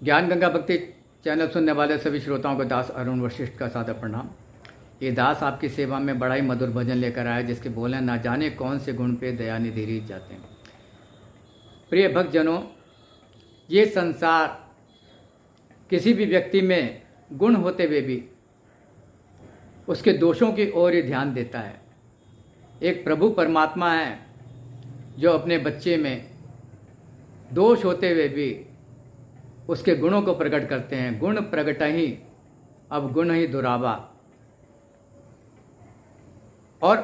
ज्ञान गंगा भक्ति चैनल सुनने वाले सभी श्रोताओं को दास अरुण वशिष्ठ का सादर प्रणाम। ये दास आपकी सेवा में बड़ा ही मधुर भजन लेकर आया जिसके बोले ना जाने कौन से गुण पे दयानिधि रीत जाते हैं। प्रिय भक्तजनों, ये संसार किसी भी व्यक्ति में गुण होते हुए भी उसके दोषों की ओर ही ध्यान देता है। एक प्रभु परमात्मा है जो अपने बच्चे में दोष होते हुए भी उसके गुणों को प्रकट करते हैं। गुण प्रगट ही अब गुण ही दुरावा। और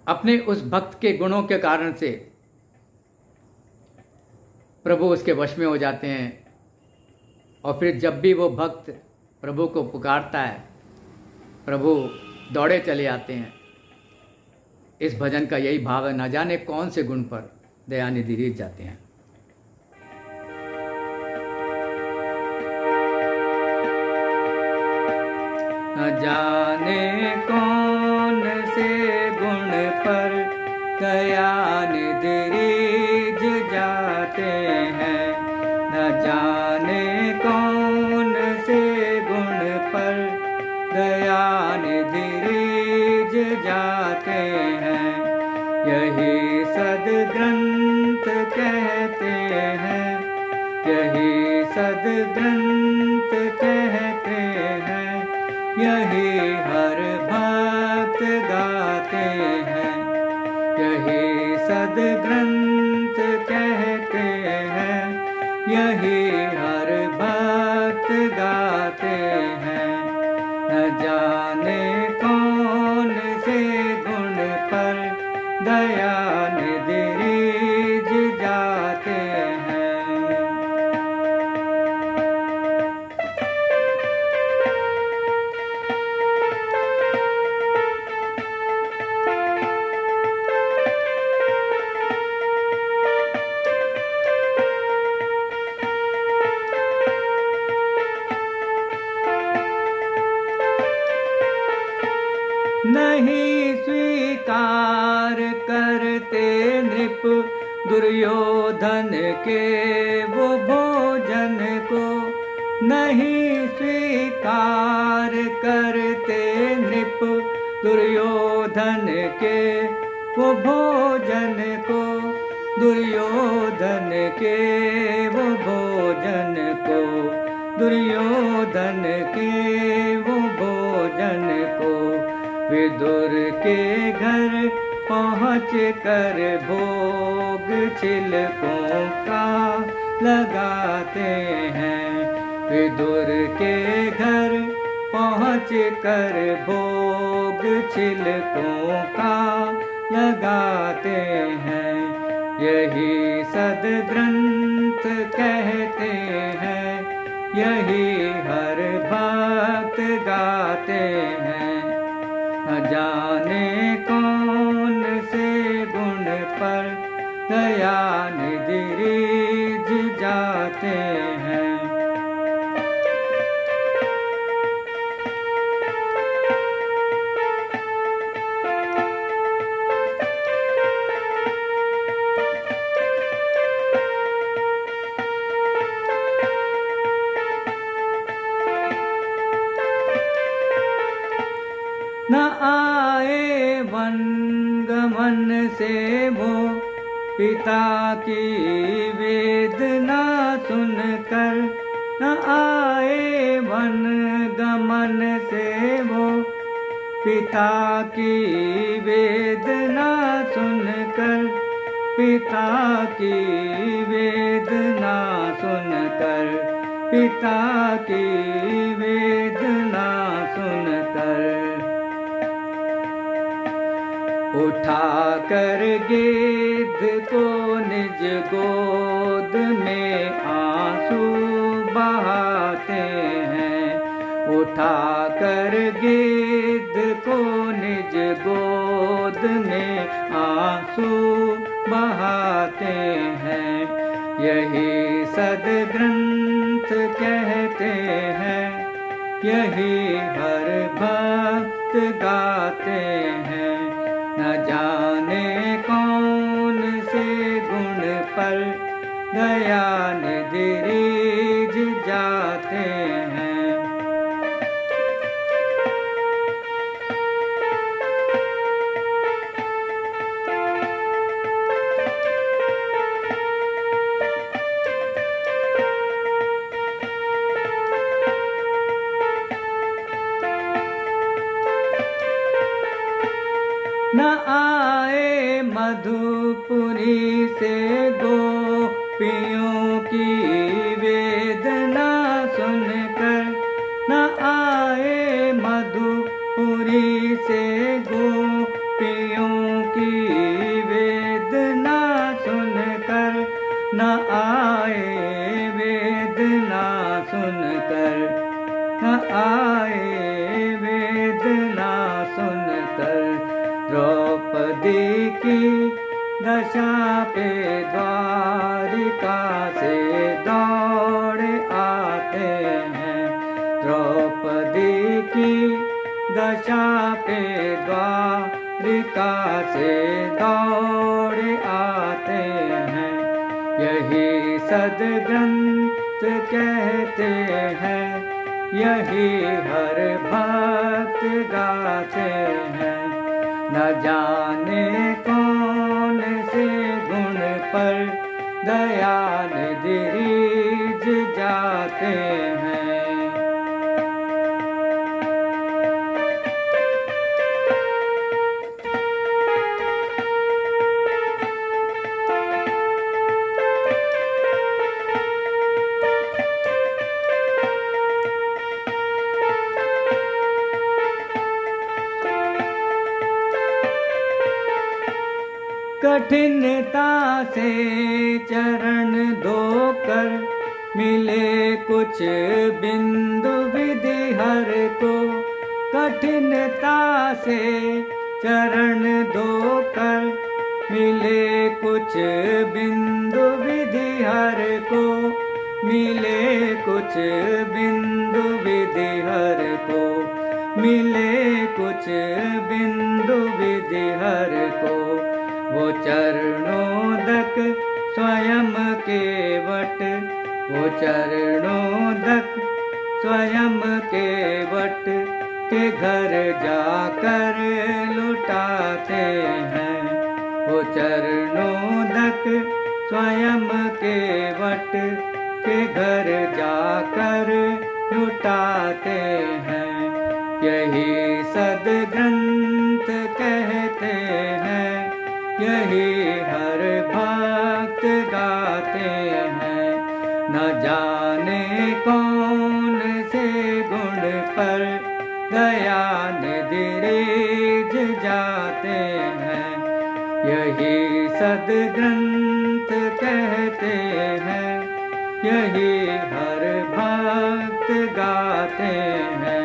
अपने उस भक्त के गुणों के कारण से प्रभु उसके वश में हो जाते हैं। और फिर जब भी वो भक्त प्रभु को पुकारता है, प्रभु दौड़े चले आते हैं। इस भजन का यही भाव है, न जाने कौन से गुण पर दयानिधि रीत जाते हैं। न जाने कौन से गुण पर दयानिधि रीत जाते हैं। न जाने कौन से गुण पर दयानिधि रीत जाते हैं। यही सद्ग्रंथ कहते हैं, यही सद्ग्रंथ कहते हैं। यही हर भक्त गाते हैं, यही सद्ग्रंथ कहते हैं। यही हर भक्त गाते हैं। न जाने कौन से गुण पर दयानिधि रीत जाते हैं। नहीं स्वीकार करते नृप दुर्योधन के वो भोजन को। नहीं स्वीकार करते नृप दुर्योधन के वो भोजन को। दुर्योधन के वो भोजन को, दुर्योधन के वो भोजन को। विदुर के घर पहुँच कर भोग छिलकों का लगाते हैं। विदुर के घर पहुँच कर भोग छिलकों का लगाते हैं। यही सद्ग्रंथ कहते हैं, यही हर भक्त गाते हैं। न जाने कौन से गुण पर दयानिधि रीत जाते हैं। न आए वनगमन से वो पिता की वेदना सुनकर। न आए वनगमन से वो पिता की वेदना सुनकर। पिता की वेदना सुनकर, पिता की वेदना सुनकर। उठा कर गिद्ध को निज गोद में आंसू बहाते हैं। उठा कर गिद्ध को निज गोद में आंसू बहाते हैं। यही सद्ग्रंथ कहते हैं, यही हर भक्त गाते हैं। न जाने कौन से गुण पर दया निधि रीझ जाते हैं। न आए मधुपुरी से गोपियों की वेदना सुनकर, न आए मधुपुरी से गोपियों की वेदना सुनकर, न आए वेदना सुनकर, न आए वेदना सुनकर। द्रौपदी की दशा पे द्वारिका से दौड़ आते हैं। द्रौपदी की दशा पे द्वारिका से दौड़ आते हैं। यही सद्ग्रंथ कहते हैं, यही हर भक्त गाते हैं। न जाने कौन से गुण पर दया निधि रीझ जाते हैं। कठिनता से चरण धोकर मिले कुछ बिंदु विधिहर को। कठिनता से चरण धोकर मिले कुछ बिंदु विधिहर को। मिले कुछ बिंदु विधिहर को। मिले कुछ बिंदु विधिहर को। वो चरणोदक स्वयं के वट, वो चरणोदक स्वयं के वट के घर जाकर लुटाते हैं। वो चरणोदक स्वयं के वट के घर जाकर लुटाते हैं। यही सद्ग्रंथ कहते हैं, यही हर भक्त गाते हैं। न जाने कौन से गुण पर दया निधि रीझ जाते हैं। यही सद्ग्रंथ कहते हैं, यही हर भक्त गाते हैं।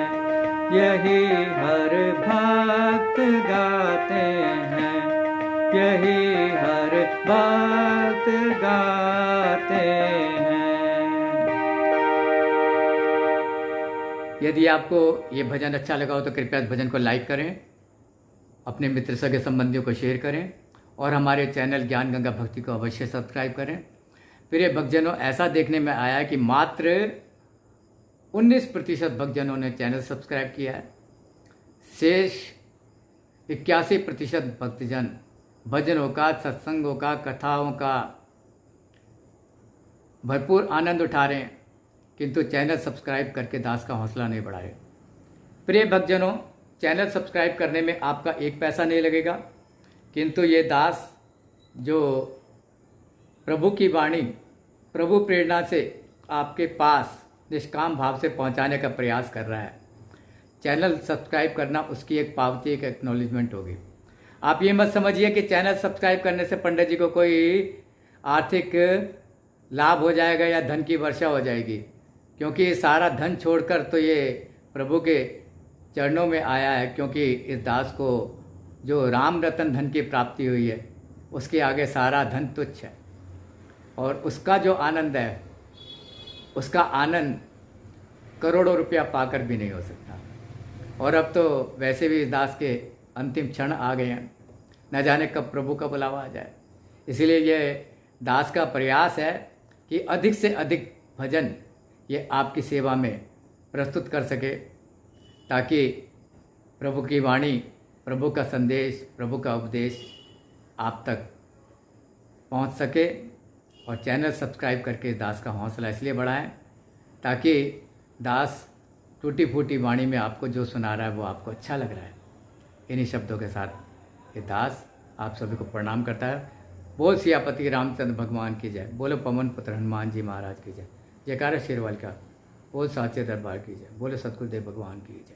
यही हर भक्त गाते हैं। यही हर भक्त गाते हैं। यदि आपको ये भजन अच्छा लगा हो तो कृपया इस भजन को लाइक करें, अपने मित्र सगे संबंधियों को शेयर करें और हमारे चैनल ज्ञान गंगा भक्ति को अवश्य सब्सक्राइब करें। प्रिय भक्तजनों, ऐसा देखने में आया है कि मात्र 19% भक्तजनों ने चैनल सब्सक्राइब किया है। शेष 81% भक्तजन भजनों का, सत्संगों का, कथाओं का भरपूर आनंद उठा रहे हैं, किंतु चैनल सब्सक्राइब करके दास का हौसला नहीं बढ़ाए। प्रिय भक्तजनों, चैनल सब्सक्राइब करने में आपका एक पैसा नहीं लगेगा, किंतु ये दास जो प्रभु की वाणी, प्रभु प्रेरणा से आपके पास निष्काम भाव से पहुंचाने का प्रयास कर रहा है। चैनल सब्सक्राइब करना उसकी एक पावती, एक एक्नॉलेजमेंट होगी। आप ये मत समझिए कि चैनल सब्सक्राइब करने से पंडित जी को कोई आर्थिक लाभ हो जाएगा या धन की वर्षा हो जाएगी, क्योंकि ये सारा धन छोड़कर तो ये प्रभु के चरणों में आया है। क्योंकि इस दास को जो राम रतन धन की प्राप्ति हुई है, उसके आगे सारा धन तुच्छ है और उसका जो आनंद है, उसका आनंद करोड़ों रुपया पाकर भी नहीं हो सकता। और अब तो वैसे भी इस दास के अंतिम क्षण आ गए हैं, न जाने कब प्रभु का बुलावा आ जाए। इसीलिए ये दास का प्रयास है कि अधिक से अधिक भजन ये आपकी सेवा में प्रस्तुत कर सके, ताकि प्रभु की वाणी, प्रभु का संदेश, प्रभु का उपदेश आप तक पहुंच सके। और चैनल सब्सक्राइब करके दास का हौसला इसलिए बढ़ाएं ताकि दास टूटी फूटी वाणी में आपको जो सुना रहा है वो आपको अच्छा लग रहा है। इन्हीं शब्दों के साथ ये दास आप सभी को प्रणाम करता है। बोल सियापति रामचंद्र भगवान की जय, बोलो पवन पुत्र हनुमान जी महाराज की जय, जयकारा शेरवाल का, बोल साचे दरबार की जय, बोले सतगुरुदेव भगवान की जय।